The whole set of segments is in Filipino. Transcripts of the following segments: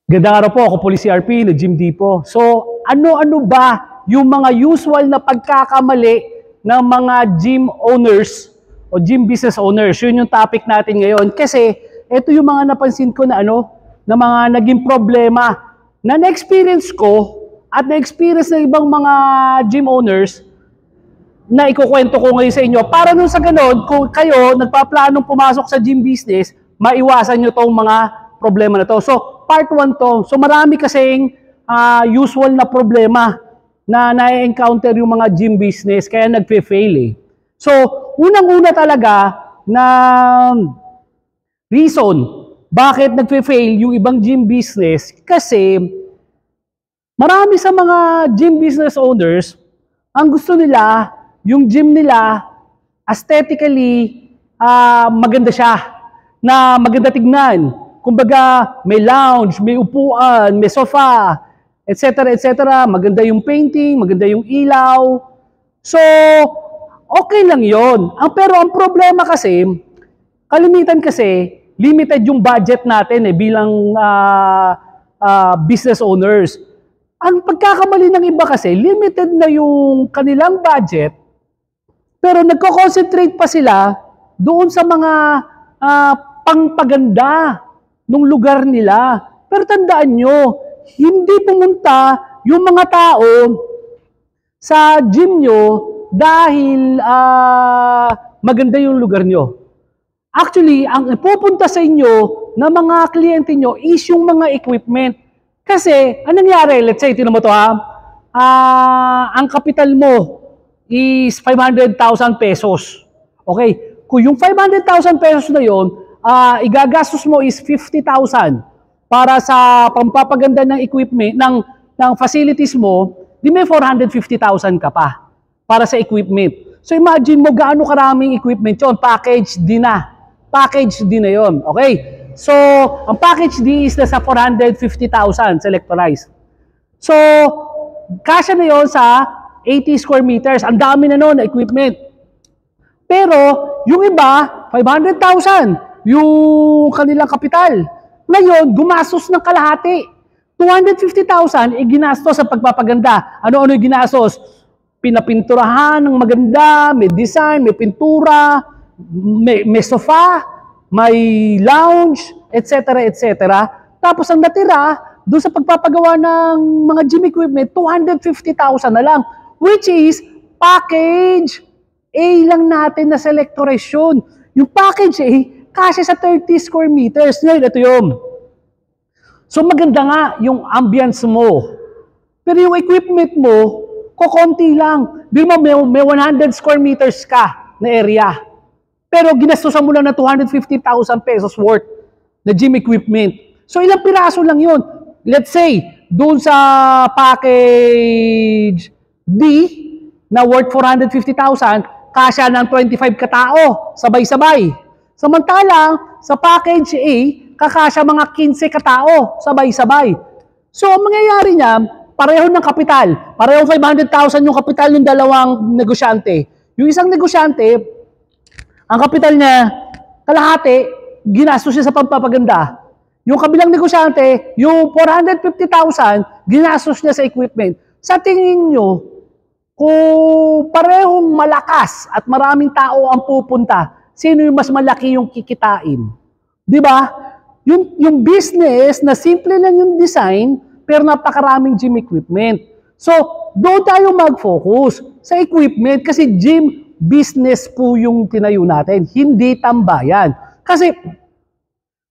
Gandang araw po, ako po si RP, na Jim D po. So, ano-ano ba yung mga usual na pagkakamali ng mga gym owners o gym business owners? Yun yung topic natin ngayon. Kasi, ito yung mga napansin ko na na mga naging problema na na-experience ko at na-experience ng ibang mga gym owners na ikukwento ko ngayon sa inyo. Para nung sa ganun, kung kayo nagpaplanong pumasok sa gym business, maiwasan nyo tong mga problema na to. So, part 1 to. So, marami kasing usual na problema na na-encounter yung mga gym business, kaya nagpe-fail eh. So, unang-una talaga na reason bakit nagpe-fail yung ibang gym business, kasi marami sa mga gym business owners, ang gusto nila, yung gym nila, aesthetically, maganda siya, na maganda tignan. Kumbaga, may lounge, may upuan, may sofa, etc. etc. Maganda yung painting, maganda yung ilaw. So, okay lang yon. Pero ang problema kasi, kalimitan kasi, limited yung budget natin bilang business owners. Ang pagkakamali ng iba kasi, limited na yung kanilang budget, pero nagko-concentrate pa sila doon sa mga pangpaganda nung lugar nila. Pero tandaan nyo, hindi pumunta yung mga tao sa gym nyo dahil maganda yung lugar nyo. Actually, ang ipupunta sa inyo na mga kliyente nyo is yung mga equipment. Kasi, anong nangyari? Let's say, tinan mo to ang kapital mo is 500,000 pesos. Okay? Kung yung 500,000 pesos na yon, igagastos mo is 50,000 para sa pampapaganda ng equipment, ng facilities mo, di may 450,000 ka pa para sa equipment. So imagine mo gaano karaming equipment yun, package din na. Package din na yun. Okay? So, ang package D is nasa 450,000 selectorized. So, kasya na yun sa 80 square meters. Ang dami na nun na equipment. Pero, yung iba, 500,000 yung kanilang kapital. Ngayon, gumastos ng kalahati. 250,000 ginastos sa pagpapaganda. Ano-ano yung ginastos? Pinapinturahan ng maganda, may design, may pintura, may sofa, may lounge, etc. etc. Tapos ang natira, doon sa pagpapagawa ng mga gym equipment, 250,000 na lang. Which is, package A lang natin na selectoration. Yung package A, kasi sa 30 square meters. Ngayon, ito yun. So, maganda nga yung ambience mo. Pero yung equipment mo, kukunti lang. Biro mo, may 100 square meters ka na area. Pero ginastosan mo lang na 250,000 pesos worth na gym equipment. So, ilang piraso lang yun. Let's say, doon sa package D, na worth 450,000, kasya ng 25 katao, sabay-sabay. Samantalang, sa package A, kakasya mga 15 katao, sabay-sabay. So, ang mangyayari niya, pareho ng kapital. Pareho 500,000 yung kapital ng dalawang negosyante. Yung isang negosyante, ang kapital niya, kalahati, ginastos siya sa pagpapaganda. Yung kabilang negosyante, yung 450,000, ginastos niya sa equipment. Sa tingin nyo, kung parehong malakas at maraming tao ang pupunta, sino yung mas malaki yung kikitain? Di ba? Yung business na simple lang yung design, pero napakaraming gym equipment. So, doon tayo mag-focus sa equipment kasi gym business po yung tinayo natin, hindi tambayan. Kasi,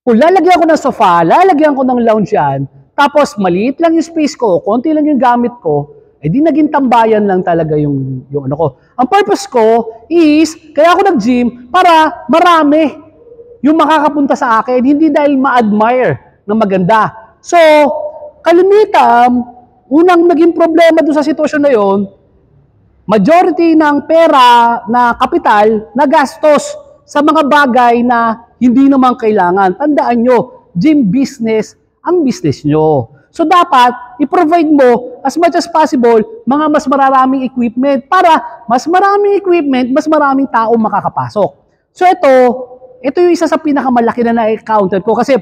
kung lalagyan ko ng sofa, lalagyan ko ng lounge yan, tapos maliit lang yung space ko, konti lang yung gamit ko, di naging tambayan lang talaga yung ano ko. Ang purpose ko is, kaya ako nag-gym para marami yung makakapunta sa akin, hindi dahil ma-admire na maganda. So, kalimitan, unang naging problema doon sa sitwasyon na yon, majority ng pera na kapital na gastos sa mga bagay na hindi naman kailangan. Tandaan nyo, gym business ang business nyo. So dapat, i-provide mo as much as possible mga mas maraming equipment para mas maraming equipment, mas maraming tao makakapasok. So ito yung isa sa pinakamalaki na na-encounter ko kasi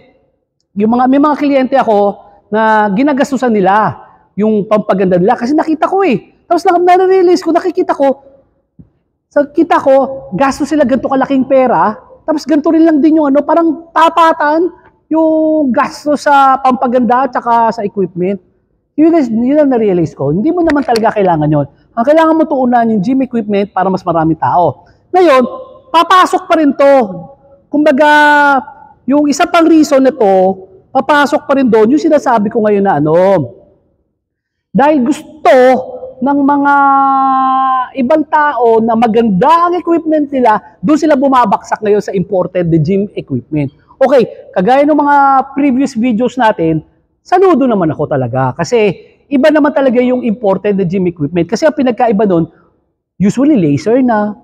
may mga kliyente ako na ginagastusan nila yung pampaganda nila. Kasi nakita ko Tapos na-realize ko, nakita ko, gasto sila ganito kalaking pera, tapos ganito rin lang din yung parang tapatan yung gasto sa pampaganda at saka sa equipment. Yun ang na-realize ko. Hindi mo naman talaga kailangan yun. Ang kailangan mo tuunan yung gym equipment para mas maraming tao. Ngayon, papasok pa rin to. Kumbaga, yung isa pang reason na to, papasok pa rin doon, yung sinasabi ko ngayon na dahil gusto ng mga ibang tao na maganda ang equipment nila, doon sila bumabaksak ngayon sa imported the gym equipment. Okay, kagaya ng mga previous videos natin, saludo naman ako talaga. Kasi iba naman talaga yung imported the gym equipment. Kasi ang pinagkaiba doon, usually laser na,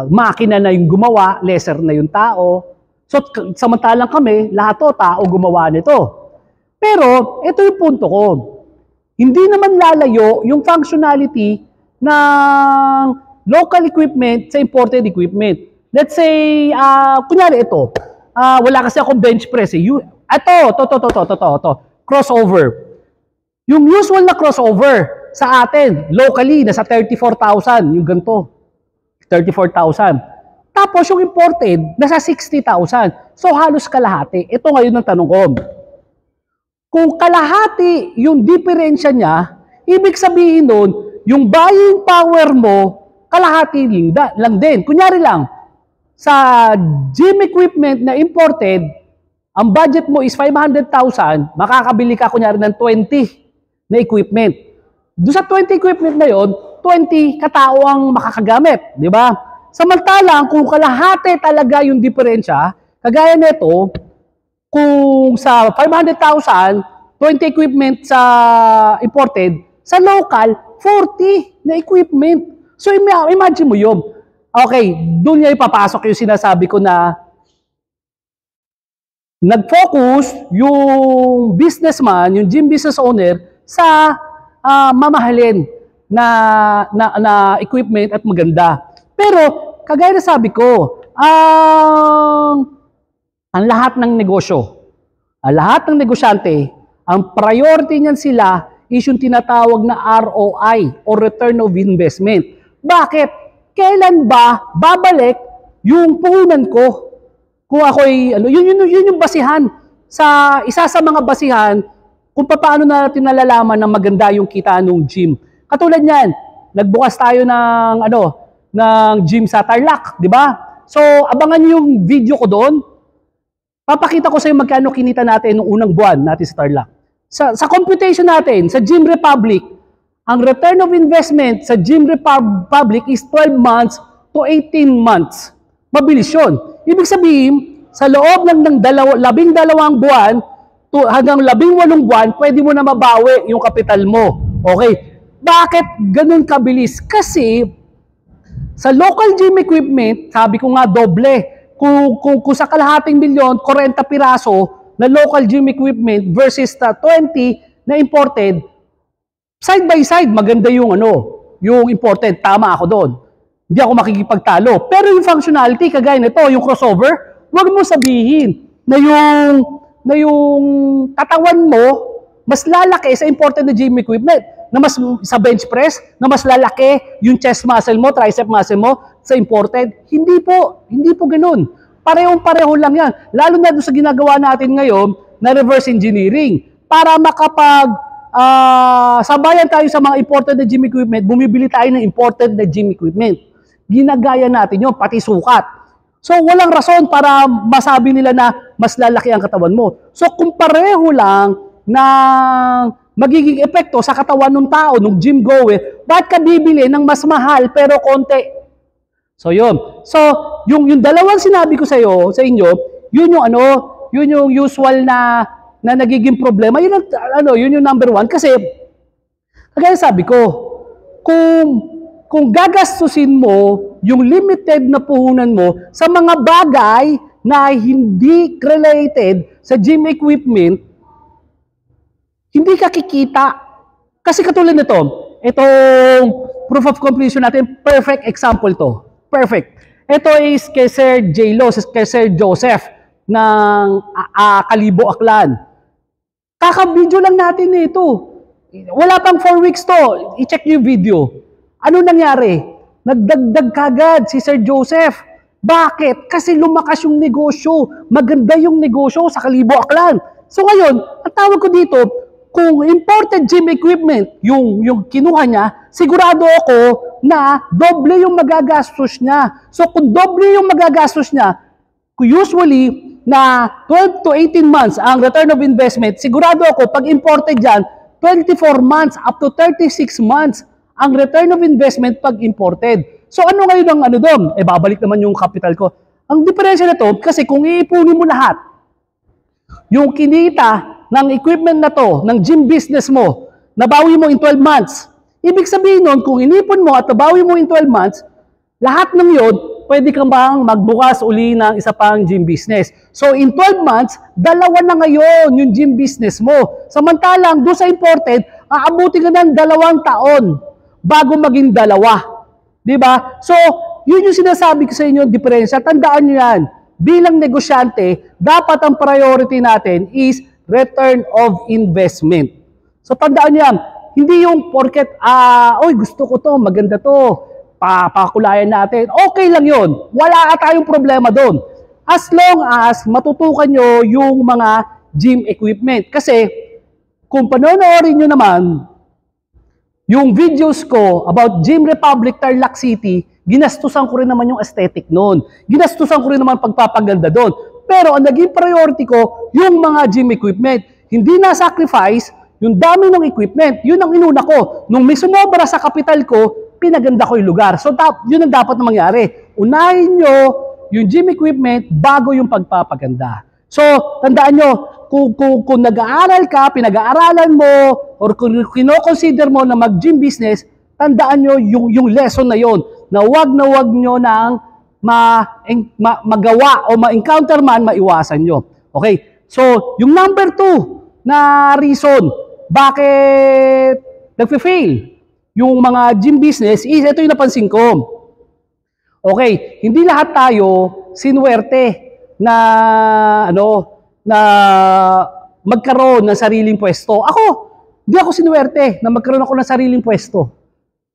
makina na yung gumawa, laser na yung tao. So, samantalang kami, lahat to, tao gumawa nito. Pero, ito yung punto ko. Hindi naman lalayo yung functionality ng local equipment sa imported equipment. Let's say, kunyari ito, wala kasi akong bench press. Ito, crossover. Yung usual na crossover sa atin, locally, nasa 34,000, yung ganito. 34,000. Tapos yung imported, nasa 60,000. So halos kalahati. Ito ngayon ang tanong ko. Kung kalahati yung diferensya niya, ibig sabihin nun, yung buying power mo, kalahati lang din. Kunyari lang, sa gym equipment na imported, ang budget mo is 500,000, makakabili ka kunyari ng 20 na equipment. Doon sa 20 equipment na yon, 20 katao ang makakagamit, di ba? Samantalang kung kalahati talaga yung diferensya, kagaya nito, kung sa 500,000, 20 equipment sa imported, sa local, 40 na equipment. So imagine mo yun. Okay, doon niya ipapasok yung sinasabi ko na nag-focus yung businessman, yung gym business owner, sa mamahalin na equipment at maganda. Pero, kagaya na sabi ko, ang lahat ng negosyo, ang lahat ng negosyante, ang priority niyan sila is yung tinatawag na ROI or return of investment. Bakit? Kailan ba babalik yung puhunan ko? Kung ako'y, yun yung basihan. Isa sa mga basihan kung paano natin nalalaman na maganda yung kita ng gym. Katulad niyan, nagbukas tayo ng gym sa Tarlac, di ba? So, abangan yung video ko doon. Papakita ko sa iyo magkano kinita natin nung unang buwan natin sa Tarlac. Sa computation natin, sa Gym Republic, ang return of investment sa Gym Republic is 12 months to 18 months. Mabilis yun. Ibig sabihin, sa loob ng 12 buwan hanggang 18 buwan, pwede mo na mabawi yung kapital mo. Okay? Bakit ganun kabilis? Kasi sa local gym equipment, sabi ko nga doble. Kung sa kalahating milyon, 40 piraso na local gym equipment versus 20 na imported, side by side, maganda yung yung imported. Tama ako doon. Hindi ako makikipagtalo. Pero yung functionality, kagaya nito, yung crossover, huwag mo sabihin na yung katawan mo mas lalaki sa imported na gym equipment, na mas sa bench press, na mas lalaki yung chest muscle mo, tricep muscle mo sa imported. Hindi po ganoon. Parehong-pareho lang yan. Lalo na doon sa ginagawa natin ngayon na reverse engineering. Para sabayan tayo sa mga imported na gym equipment, bumibili tayo ng imported na gym equipment. Ginagaya natin yun, pati sukat. So, walang rason para masabi nila na mas lalaki ang katawan mo. So, kung pareho lang na magiging epekto sa katawan ng tao, ng gym goer, bakit ka bibili ng mas mahal pero konti? So, yun. So, yung dalawang sinabi ko sa inyo, yun yung usual na nagiging problema. Yun yung number one. Kasi, kagaya sabi ko, kung gagastusin mo yung limited na puhunan mo sa mga bagay na hindi related sa gym equipment, hindi ka kikita. Kasi katulad nito, itong proof of completion natin, perfect example to. Perfect. Ito is kay Sir J-Lo, kay Sir Joseph ng Kalibo, Aklan. Kaka-video lang natin ito. Wala pang 4 weeks to. I-check nyo yung video. Ano nangyari? Nagdagdag kagad si Sir Joseph. Bakit? Kasi lumakas yung negosyo. Maganda yung negosyo sa Kalibo Aklan. So ngayon, ang tawag ko dito, kung imported gym equipment yung kinuha niya, sigurado ako na doble yung magagastos niya. So kung doble yung magagastos niya, usually na 12 to 18 months ang return of investment, sigurado ako pag imported yan, 24 months up to 36 months ang return of investment pag imported. So ano ngayon ang ano doon? Babalik naman yung capital ko. Ang diferensya na to, kasi kung iipunin mo lahat, yung kinita ng equipment na to, ng gym business mo, nabawi mo in 12 months. Ibig sabihin nun, kung inipon mo at nabawi mo in 12 months, lahat ng yun, pwede kang bang magbukas uli ng isa pang gym business. So in 12 months, dalawa na ngayon yung gym business mo. Samantalang doon sa imported, aabuti ka ng 2 taon bago maging 2. Diba? So, yun yung sinasabi ko sa inyo, diferensya. Tandaan nyo yan. Bilang negosyante, dapat ang priority natin is return of investment. So, tandaan nyo yan. Hindi yung porket, oy, gusto ko to, maganda to, pakulayan natin. Okay lang yun. Wala tayong problema doon. As long as matutukan nyo yung mga gym equipment. Kasi, kung panonoorin nyo naman, yung videos ko about Gym Republic Tarlac City, ginastusan ko rin naman yung aesthetic noon. Ginastusan ko rin naman pagpapaganda doon. Pero ang naging priority ko, yung mga gym equipment. Hindi na-sacrifice yung dami ng equipment. Yun ang inuna ko. Nung may sumobra sa kapital ko, pinaganda ko yung lugar. So, yun ang dapat na mangyari. Unahin nyo yung gym equipment bago yung pagpapaganda. So, tandaan nyo, kung nag-aaral ka, pinag-aaralan mo, or kung kino-consider mo na mag-gym business, tandaan nyo yung lesson na yon, na wag nyo nang magawa o ma-encounter man, maiwasan nyo. Okay? So, yung number 2 na reason, bakit nagfe-fail yung mga gym business is, ito yung napansin ko. Okay, hindi lahat tayo sinuwerte na magkaroon ng sariling pwesto. Ako, hindi ako sinuwerte na magkaroon ako ng sariling pwesto.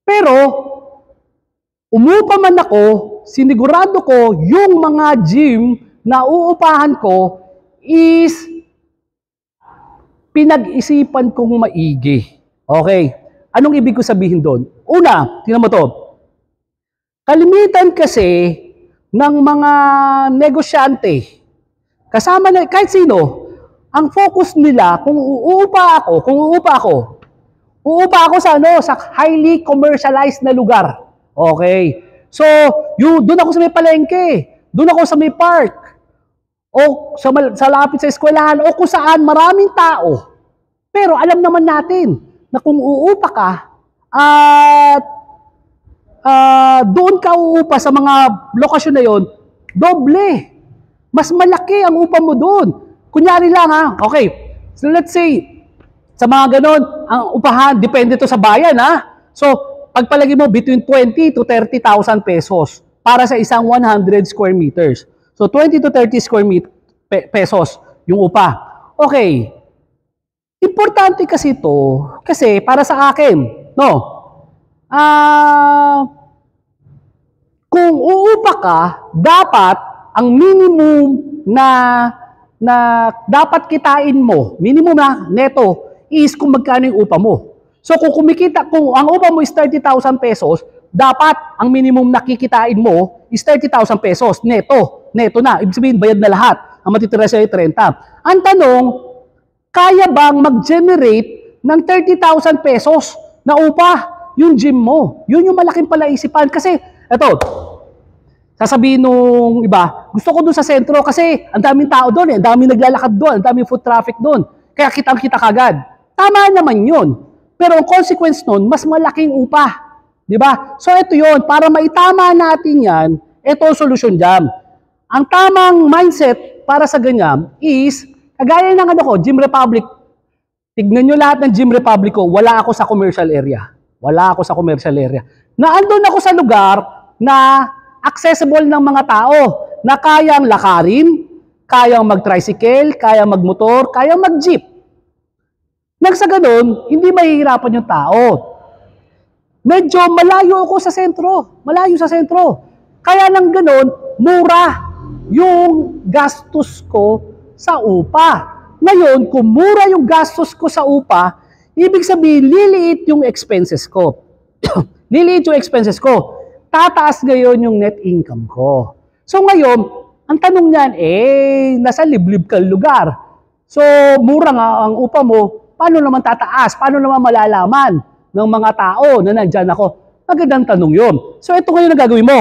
Pero, umupa man ako, sinigurado ko yung mga gym na uupahan ko is pinag-isipan kong maigi. Okay. Anong ibig ko sabihin doon? Una, tingnan mo to. Kalimitan kasi ng mga negosyante, kasama na kahit sino, ang focus nila kung uupa ako sa highly commercialized na lugar. Okay. So, doon ako sa may palengke, doon ako sa may park, o sa lapit sa eskwelahan, o kung saan maraming tao. Pero alam naman natin na kung uupa ka at doon ka uupa sa mga lokasyon na yon, doble. Mas malaki ang upa mo doon. Kunyari lang ha, okay. So let's say, sa mga ganon, ang upahan, depende to sa bayan ha. So, pagpalagi mo between 20 to 30,000 pesos para sa isang 100 square meters. So, 20 to 30 square pesos yung upa. Okay. Importante kasi ito, kasi para sa akin, no? Kung uupa ka, dapat ang minimum na dapat kitain mo, minimum na neto, is kung magkano yung upa mo. So kung ang upa mo is 30,000 pesos, dapat ang minimum na kikitain mo is 30,000 pesos neto. Neto na, ibig sabihin bayad na lahat. Ang matitira sa'yo ay 30. Ang tanong, kaya bang mag-generate ng 30,000 pesos na upa yung gym mo? Yun yung malaking palaisipan. Kasi, eto, sasabihin nung iba, gusto ko dun sa sentro kasi ang daming tao doon, ang daming naglalakad doon, ang daming foot traffic doon. Kaya kitang-kita kagad. Tama naman yun. Pero ang consequence nun, mas malaking upa. Diba? So ito yun, para maitama natin yan, ito ang solusyon dyan. Ang tamang mindset para sa ganyan is, kagaya ng Gym Republic. Tignan nyo lahat ng Gym Republic ko, wala ako sa commercial area. Wala ako sa commercial area. Naandun ako sa lugar na accessible ng mga tao, na kayang lakarin, kayang mag-tricycle, kayang mag-motor, kayang mag-jeep. Nang sa ganun, hindi mahihirapan yung tao. Medyo malayo ako sa sentro. Malayo sa sentro. Kaya nang ganun, mura yung gastos ko sa upa. Ngayon, kung mura yung gastos ko sa upa, ibig sabihin, liliit yung expenses ko. Liliit yung expenses ko. Tataas ngayon yung net income ko. So ngayon, ang tanong niyan, nasa liblib kang lugar. So, mura nga ang upa mo, paano naman tataas? Paano naman malalaman ng mga tao na nandyan ako? Magandang tanong yun. So, ito ngayon ang gagawin mo.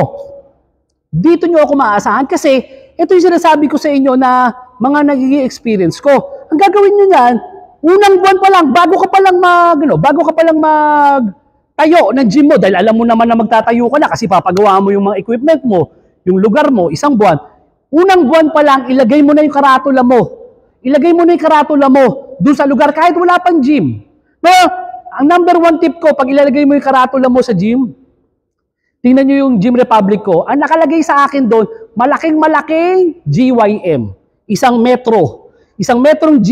Dito nyo ako maasahan kasi ito yung sinasabi ko sa inyo na mga nagiging experience ko. Ang gagawin nyo yan, unang buwan pa lang, bago ka pa lang magtayo ng gym mo, dahil alam mo naman na magtatayo ka na kasi papagawa mo yung mga equipment mo, yung lugar mo, isang buwan. Unang buwan pa lang, ilagay mo na yung karatula mo. Ilagay mo na yung karatula mo doon sa lugar kahit wala pang gym. No, ang number one tip ko, pag ilalagay mo yung karatula mo sa gym, tingnan nyo yung Gym Republic ko, ang nakalagay sa akin doon, malaking GYM. Isang metro. Isang metrong G,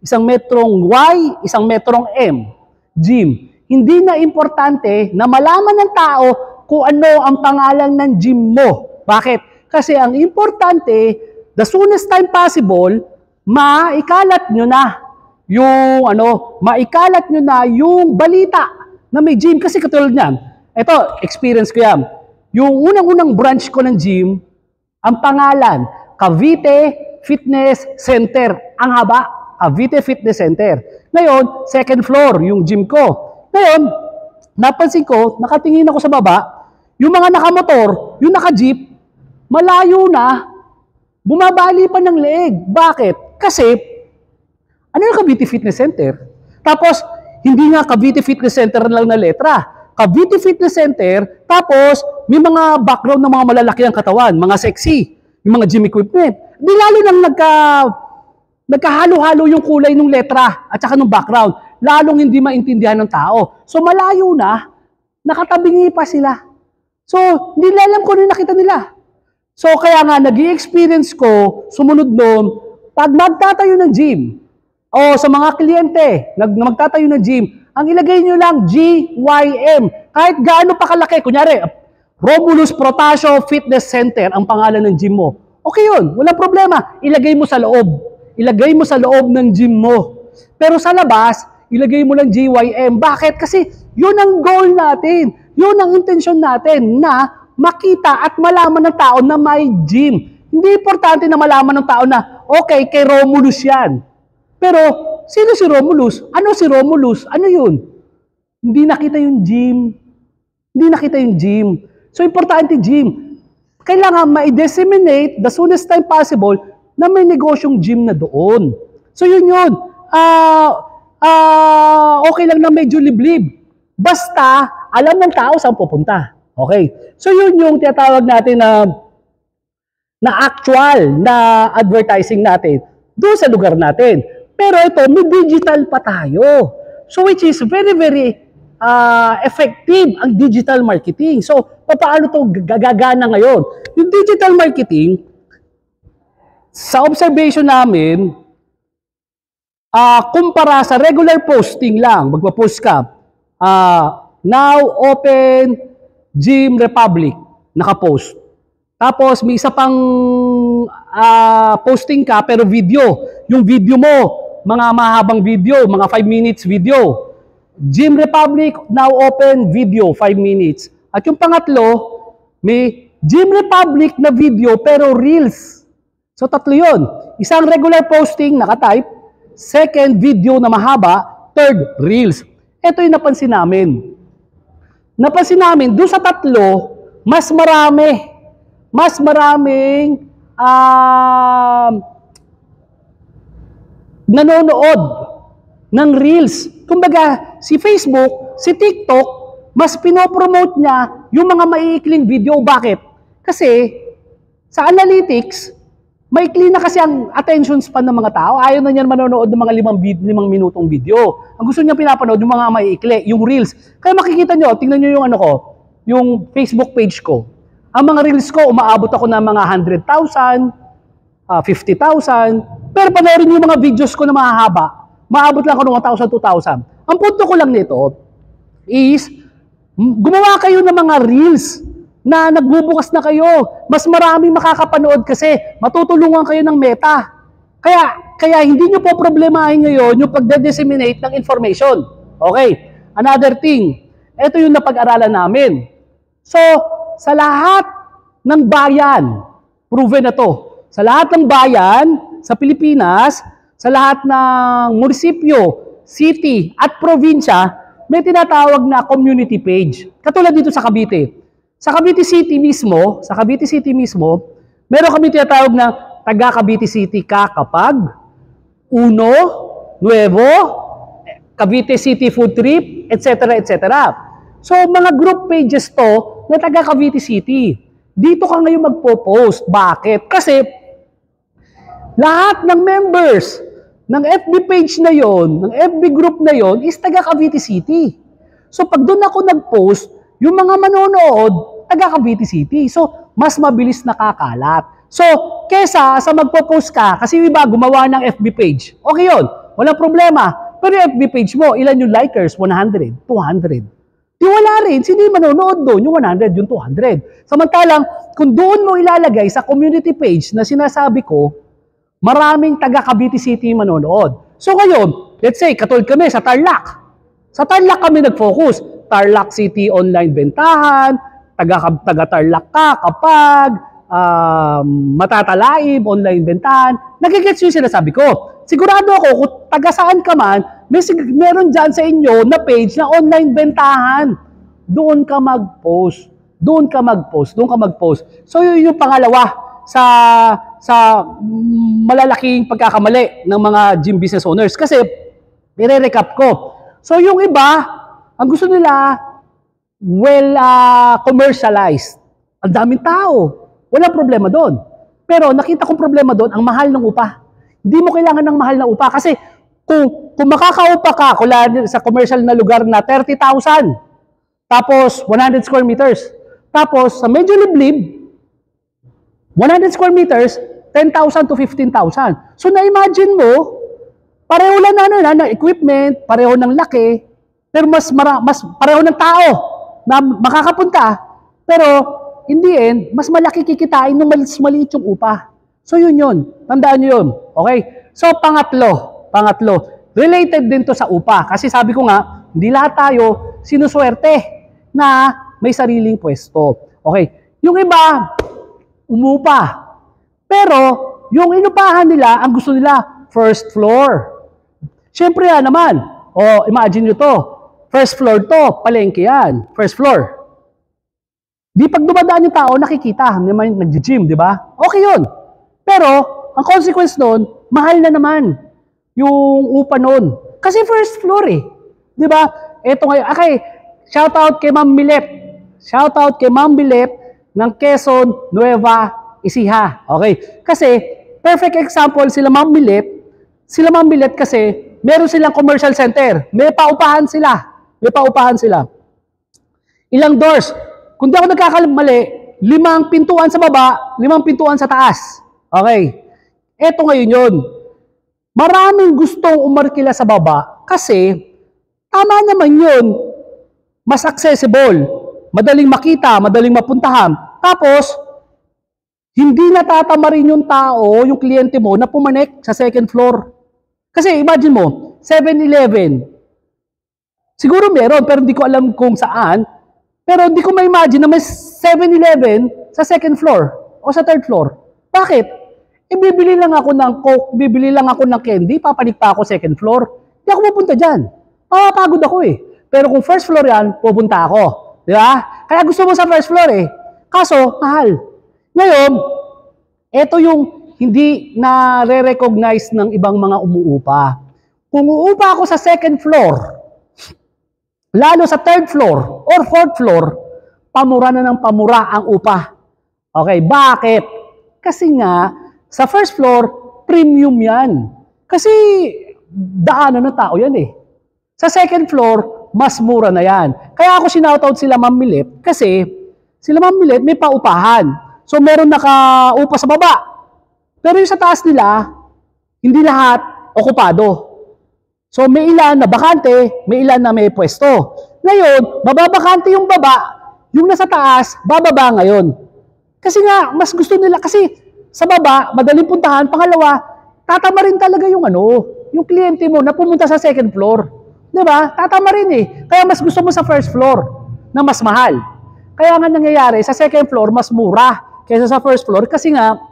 isang metrong Y, isang metrong M. Gym. Hindi na importante na malaman ng tao kung ano ang pangalan ng gym mo. Bakit? Kasi ang importante, the soonest time possible, maikalat nyo na yung balita na may gym. Kasi katulad niyan, ito, experience ko yan. Yung unang-unang branch ko ng gym, ang pangalan, Cavite Fitness Center. Ang haba, Cavite Fitness Center. Ngayon, second floor, yung gym ko. Ngayon, napansin ko, nakatingin ako sa baba, yung mga nakamotor, yung naka-jeep, malayo na, bumabali pa ng leeg. Bakit? Kasi, ano yung Cavite Fitness Center? Tapos, hindi nga Cavite Fitness Center lang na letra. Cavite Fitness Center, tapos may mga background ng mga malalaki ang katawan, mga sexy, yung mga gym equipment. Di lalo nang nagkahalo-halo yung kulay ng letra at saka ng background, lalong hindi maintindihan ng tao. So malayo na, nakatabingi pa sila. So, hindi alam ko na nakita nila. So, kaya nga, nag-i-experience ko, sumunod nun, pag magtatayo ng gym, o sa mga kliyente, magtatayo ng gym, ang ilagay nyo lang, GYM. Kahit gaano pa kalaki, kunyari, Romulus Protasio Fitness Center, ang pangalan ng gym mo. Okay yun, walang problema. Ilagay mo sa loob. Ilagay mo sa loob ng gym mo. Pero sa labas, ilagay mo lang GYM. Bakit? Kasi yun ang goal natin. Yun ang intensyon natin na makita at malaman ng tao na may gym. Hindi importante na malaman ng tao na, okay, kay Romulus yan. Pero, sino si Romulus? Ano si Romulus? Ano yun? Hindi nakita yung gym. Hindi nakita yung gym. So, importante gym. Kailangan ma-disseminate the soonest time possible na may negosyong gym na doon. So, yun yun. Okay lang na medyo liblib. Basta, alam ng tao saan pupunta. Okay. So, yun yung tinatawag natin na actual na advertising natin doon sa lugar natin. Pero ito, may digital pa tayo. So, which is very, very effective ang digital marketing. So, paano ito gagana ngayon? Yung digital marketing, sa observation namin, kumpara sa regular posting lang, magpa-post ka, now open Gym Republic, naka-post. Tapos, may isa pang posting ka, pero video. Yung video mo, mga mahabang video, mga 5 minutes video. Gym Republic, now open video, 5 minutes. At yung pangatlo, may Gym Republic na video pero reels. So tatlo yun. Isang regular posting, naka-type. Second, video na mahaba. Third, reels. Ito yung napansin namin. Napansin namin, doon sa tatlo, mas maraming nanonood ng reels. Kumbaga, si Facebook, si TikTok, mas pinopromote niya yung mga maiikling video. Bakit? Kasi sa analytics, maikli na kasi ang attention span ng mga tao. Ayaw na niyan manonood ng mga 5 minutong video. Ang gusto niya pinapanood yung mga maiikli, yung reels. Kaya makikita nyo, tingnan nyo yung yung Facebook page ko. Ang mga reels ko, umaabot ako ng mga 100,000, 50,000. Pero panoorin yung mga videos ko na mahahaba, maabot lang ako ng 1,000, 2,000. Ang punto ko lang nito is, gumawa kayo ng mga reels na nagbubukas na kayo. Mas maraming makakapanood kasi matutulungan kayo ng Meta. Kaya hindi nyo po problemahin ngayon yung pagde-disseminate ng information. Okay, another thing, ito yung napag-aralan namin. So, sa lahat ng bayan, proven na to, sa lahat ng bayan sa Pilipinas, sa lahat ng munisipyo, city at probinsya, may tinatawag na community page. Katulad dito sa Cavite. Sa Cavite City mismo, meron kami tinatawag na taga Cavite City ka kapag Uno, Nuevo, Cavite City Food Trip, etc. etc. So, mga group pages to na taga Cavite City. Dito ka ngayon magpo-post. Bakit? Kasi lahat ng members ng FB page na yon, ng FB group na yon, is taga Cavite City. So, pag doon ako nag-post, yung mga manonood, taga Cavite City. So, mas mabilis nakakalat. So, kesa sa magpo-post ka, kasi yung iba gumawa ng FB page, okay yun, walang problema. Pero yung FB page mo, ilan yung likers? 100, 200. Di wala rin, sino yung manonood doon? Yung 100, yung 200. Samantalang, kung doon mo ilalagay sa community page na sinasabi ko, maraming taga Cavite City manonood. So ngayon, let's say, katulad kami sa Tarlac. Sa Tarlac kami nag-focus. Tarlac City online bentahan, taga Tarlac ka kapag matatalaib, online bentahan. Nagigets yung sinasabi ko. Sigurado ako, kung taga saan ka man, meron dyan sa inyo na page na online bentahan. Doon ka mag-post. Doon ka mag-post. So yun yung pangalawa sa malalaking pagkakamali ng mga gym business owners. Kasi, i-recap ko. So yung iba, ang gusto nila, commercialized. Ang daming tao. Walang problema doon. Pero nakita kong problema doon, ang mahal ng upa. Hindi mo kailangan ng mahal na upa kasi kung makakaupa ka sa commercial na lugar na 30,000, tapos 100 square meters, tapos sa medyo liblib, 100 square meters, 10,000 to 15,000. So na-imagine mo, pareho lang na equipment, pareho ng laki, pero mas pareho ng tao na makakapunta, pero in the end, mas malaki kikitain nung maliit yung upa. So yun. Tandaan nyo yun. Okay? So pangatlo, related din to sa upa. Kasi sabi ko nga, hindi lahat tayo sinuswerte na may sariling pwesto. Okay? Yung iba, umupa. Pero, yung inupahan nila, ang gusto nila, first floor. Siyempre naman, imagine nyo to, first floor to, palengke yan, first floor. Di pag dumadaan yung tao, nakikita, naman nag-gym, di ba? Okay yun. Pero, ang consequence nun, mahal na naman yung upa nun. Kasi first floor eh. Di ba? Eto ngayon, okay, shoutout kay Ma'am Milet. Shoutout kay Ma'am Milet ng Quezon, Nueva Ecija. Okay? Kasi, perfect example sila Ma'am Milet. Sila Ma'am Milet kasi, meron silang commercial center. May paupahan sila. Ilang doors? Kung di ako nagkakamali, 5 pintuan sa baba, 5 pintuan sa taas. Okay. Eto ngayon yun. Maraming gustong umarkila sa baba kasi tama naman yun. Mas accessible. Madaling makita, madaling mapuntahan. Tapos, hindi natatama rin yung tao, yung kliyente mo, na pumanik sa second floor. Kasi imagine mo, 7-Eleven. Siguro meron, pero hindi ko alam kung saan. Pero hindi ko ma-imagine na may 7-Eleven sa second floor o sa third floor. Bakit? Bibili lang ako ng Coke, bibili lang ako ng candy, papanik pa ako second floor. Hindi ako pupunta dyan. Pagod ako eh. Pero kung first floor yan, pupunta ako. Di ba? Kaya gusto mo sa first floor eh. Kaso, mahal. Ngayon, ito yung hindi na re-recognize ng ibang mga umuupa. Kung uupa ako sa second floor, lalo sa third floor or fourth floor, pamura na ng pamura ang upa. Okay, bakit? Kasi nga, sa first floor, premium yan. Kasi daanan ng tao yan eh. Sa second floor, mas mura na yan. Kaya ako sinoutout sila Ma'am Milet kasi sila Ma'am Milet may paupahan. So meron nakaupa sa baba. Pero yung sa taas nila, hindi lahat okupado. So may ilan na bakante, may ilan na may pwesto. Ngayon, mababakante yung baba, yung nasa taas, bababa ngayon. Kasi nga, mas gusto nila, kasi sa baba, madaling puntahan. Pangalawa, tatama rin talaga yung yung kliyente mo na pumunta sa second floor. Diba? Tatama rin eh. Kaya mas gusto mo sa first floor na mas mahal. Kaya nga nangyayari, sa second floor, mas mura kaysa sa first floor. Kasi nga,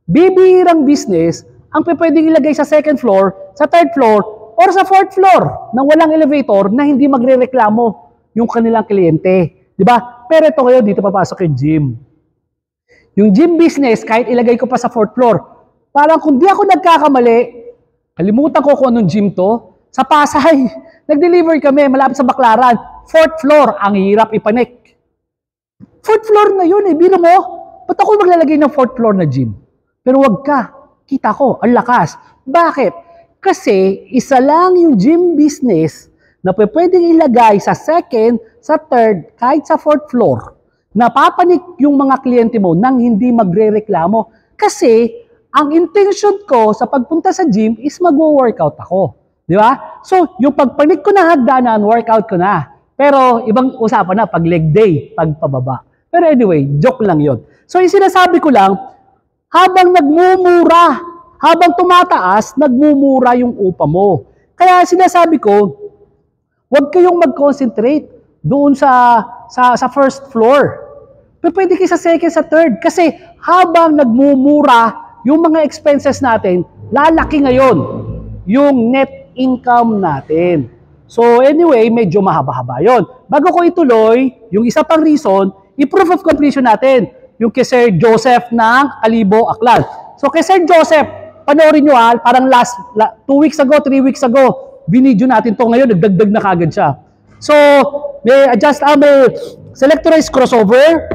bibihirang business ang pwedeng ilagay sa second floor, sa third floor, or sa fourth floor nang walang elevator na hindi magre-reklamo yung kanilang kliyente. Diba? Pero ito ngayon, dito papasok yung gym. Yung gym business, kahit ilagay ko pa sa fourth floor, parang kung di ako nagkakamali, kalimutan ko kung anong gym to, sa Pasay, nag-deliver kami, malapit sa Baclaran, fourth floor, ang hirap ipanik. Fourth floor na yun eh, bino mo, ba't ako maglalagay ng fourth floor na gym? Pero wag ka, kita ko, ang lakas. Bakit? Kasi isa lang yung gym business na pwedeng ilagay sa second, sa third, kahit sa fourth floor. Napapanik yung mga kliyente mo nang hindi magre-reklamo. Kasi ang intention ko sa pagpunta sa gym is mag-workout ako. Di ba? So, yung pagpanik ko na hagdanan, workout ko na. Pero ibang usapan na pag leg day, pag pababa. Pero anyway, joke lang yon. So, yung sinasabi ko lang, habang nagmumura, habang tumataas, nagmumura yung upa mo. Kaya sinasabi ko, huwag kayong mag-concentrate doon sa first floor. Pero pwede kayo sa second, sa third. Kasi habang nagmumura yung mga expenses natin, lalaki ngayon yung net income natin. So anyway, medyo mahaba-haba yun. Bago ko ituloy, yung isa pang reason, i-proof of completion natin. Yung kay Sir Joseph ng Kalibo, Aklan. So kay Sir Joseph, panoorin nyo parang 2 weeks ago, 3 weeks ago, binidyo natin to ngayon, nagdagdag na kagad siya. So, may selectorized crossover,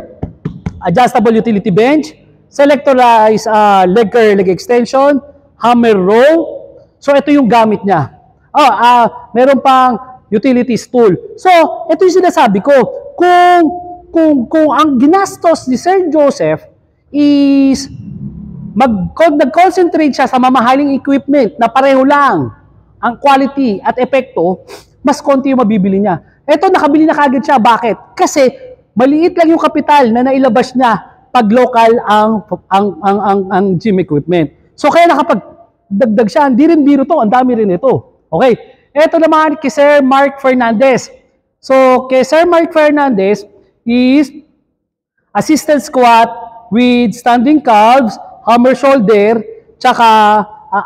adjustable utility bench, selectorized leg curl, leg extension, hammer row. So, ito yung gamit niya. Meron pang utility stool. So, ito yung sinasabi ko. Kung ang ginastos ni Sir Joseph is nag-concentrate siya sa mamahaling equipment na pareho lang ang quality at epekto, mas konti yung mabibili niya. Ito, nakabili na kagad siya. Bakit? Kasi maliit lang yung kapital na nailabas niya pag local ang gym equipment. So, kaya nakapagdagdag siya. Hindi rin biro to. Ang dami rin ito. Okay. Ito naman kay Sir Mark Fernandez. So, kay Sir Mark Fernandez is assistant squat with standing calves, hammer shoulder, tsaka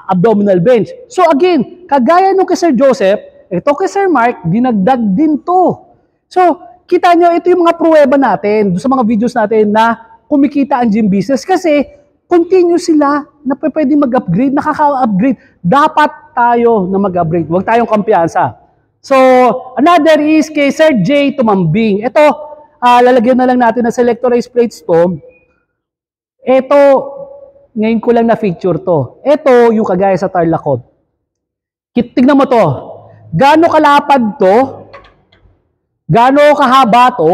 abdominal bench. So again, kagaya nung kay Sir Joseph, ito kay Sir Mark, dinagdag din to. So, kita nyo, ito yung mga pruweba natin, sa mga videos natin na kumikita ang gym business kasi continue sila na pwede mag-upgrade, nakaka-upgrade. Dapat tayo na mag-upgrade. Huwag tayong kampiyansa. So, another is kay Sir J. Tumambing. Ito, lalagyan na lang natin na selectorized plates to. Ito, ngayon ko lang na-feature to. Ito, yung kagaya sa Tarlac. Tignan mo to. Gaano kalapad to? Gaano kahaba to?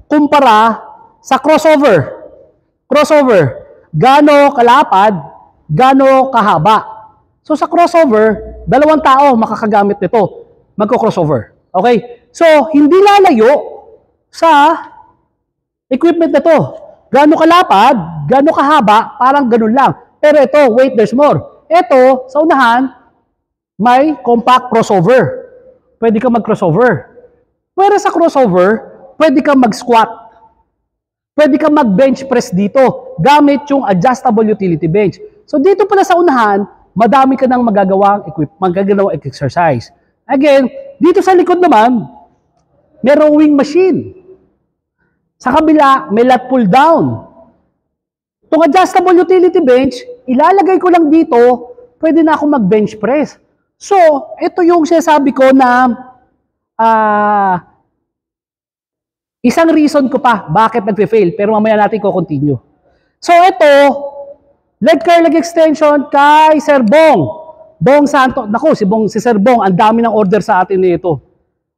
Kumpara sa crossover. Crossover. Gaano kalapad? Gaano kahaba? So sa crossover, 2 tao makakagamit nito. Magko-crossover. Okay? So, hindi lalayo sa equipment na to. Gaano kalapad, gaano kahaba, parang ganun lang. Pero ito, wait, there's more. Ito, sa unahan, may compact crossover. Pwede ka mag-crossover. Pero sa crossover, pwede ka mag-squat. Pwede ka mag-bench press dito gamit yung adjustable utility bench. So dito pala sa unahan, madami ka nang magagawang exercise. Again, dito sa likod naman, may rowing machine. Sa kabila, may lat pull down. Itong adjustable utility bench, ilalagay ko lang dito, pwede na ako mag-bench press. So, ito yung sinasabi ko na isang reason ko pa bakit nagpe-fail, pero mamaya natin ko continue. So, ito, leg curl, leg extension kay Sir Bong. Bong Santo. Naku, si Sir Bong, ang dami ng order sa atin nito.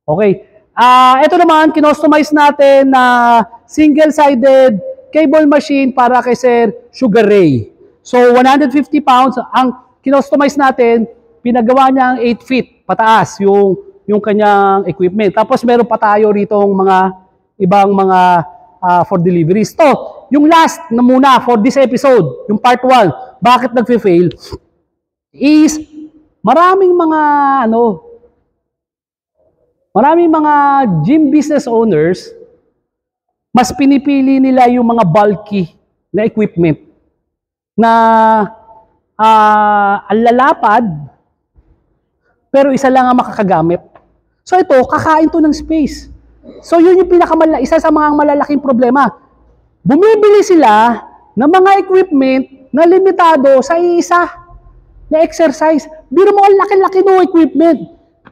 Okay. Ito naman, kinostomize natin na single-sided cable machine para kay Sir Sugar Ray. So, 150 pounds. Ang kinostomize natin, pinagawa niya ang 8 feet pataas yung kanyang equipment. Tapos meron pa tayo rito mga ibang mga for deliveries. To, yung last na muna for this episode, yung part 1, bakit nagfe-fail, is maraming mga gym business owners, mas pinipili nila yung mga bulky na equipment na ang lalapad, pero isa lang ang makakagamit. So ito, kakain to ng space. So yun yung isa sa mga malalaking problema. Bumibili sila ng mga equipment na limitado sa isa na exercise. Biro mo ang laki-laki ng equipment.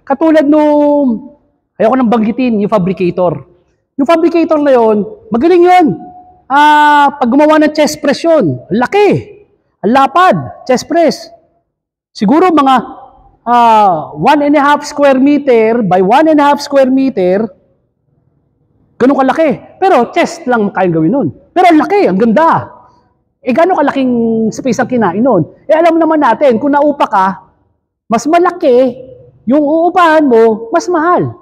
Katulad nung, ayoko nang banggitin, yung fabricator. Yung fabricator na yun, magaling yun. Pag gumawa ng chest press yun, laki. Ang lapad, chest press. Siguro mga 1.5 square meter by 1.5 square meter, ganun kalaki. Pero chest lang kayang gawin nun. Pero ang laki, ang ganda. Gano'ng kalaking space ang kinain nun? Alam naman natin, kung naupa ka, mas malaki, yung uupahan mo, mas mahal.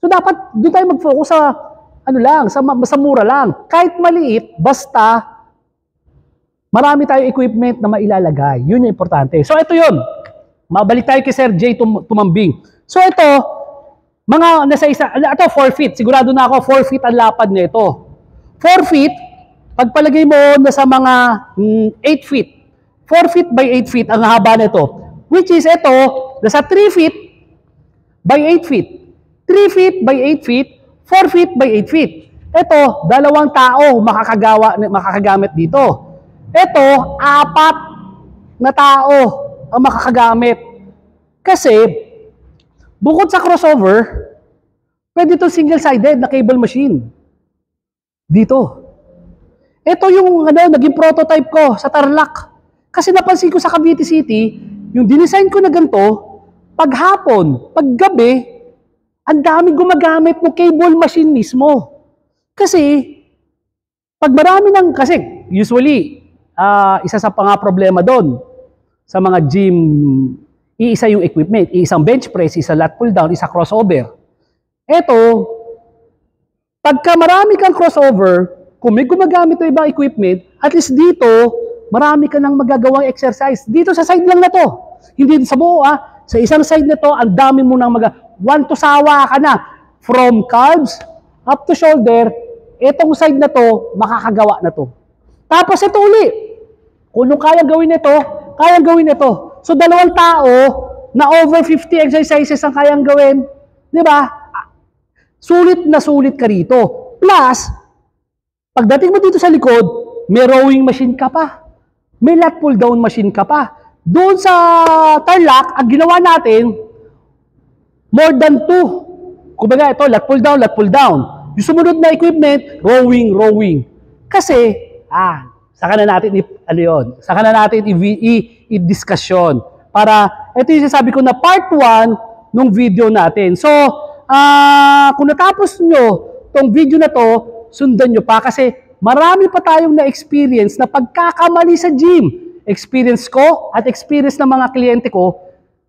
So dapat doon tayo mag-focus sa mura lang. Kahit maliit, basta marami tayong equipment na mailalagay. Yun yung importante. So ito yun. Mabalik tayo kay Sir Jay Tumambing. So ito, ito 4 feet. Sigurado na ako 4 feet ang lapad nito. 4 feet, pagpalagay mo na sa mga 8 feet. 4 feet by 8 feet ang haba nito. Which is ito, nasa 3 feet by 8 feet. 3 feet by 8 feet, 4 feet by 8 feet. Ito, 2 tao makakagamit dito. Ito, 4 na tao ang makakagamit. Kasi, bukod sa crossover, pwede ito single-sided na cable machine. Dito. Ito yung naging prototype ko sa Tarlac. Kasi napansin ko sa Cavite City, yung dinesign ko na ganito, paghapon, paggabi, ang daming gumagamit ng cable machine mismo. Kasi, kasi usually, isa sa problema doon, sa mga gym, iisa yung equipment, isang bench press, isa lat pull down, isa crossover. Ito, pagka marami kang crossover, kung may gumagamit ng ibang equipment, at least dito, marami ka nang magagawang exercise. Dito sa side lang na to. Hindi sa buo Sa isang side na to, ang dami mo nang one to sawa ka na. From calves up to shoulder, itong side na to, makakagawa na to. Tapos ito uli. Kung kayang gawin ito, kayang gawin ito. So 2 tao na over 50 exercises ang kayang gawin. Di ba? Sulit na sulit ka rito. Plus, pagdating mo dito sa likod, may rowing machine ka pa. May lat pull down machine ka pa. Doon sa Tarlac, ang ginawa natin, more than 2. Kumbaga ito, lat pull down, lat pull down. Yung sumunod na equipment, rowing. Kasi, saka na natin i-discussion. Para, ito yung sabi ko na part 1 nung video natin. So, kung natapos nyo tong video na to, sundan nyo pa kasi marami pa tayong na-experience na pagkakamali sa gym. Experience ko at experience ng mga kliyente ko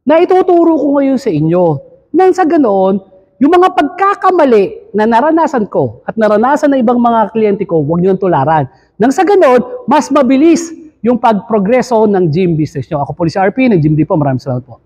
na ituturo ko ngayon sa inyo. Nang sa ganoon, yung mga pagkakamali na naranasan ko at naranasan ng ibang mga kliyente ko, huwag nyo tularan. Nang sa ganoon, mas mabilis yung pagprogreso ng gym business nyo. Ako po si RP ng Gym Depot. Maraming salamat po.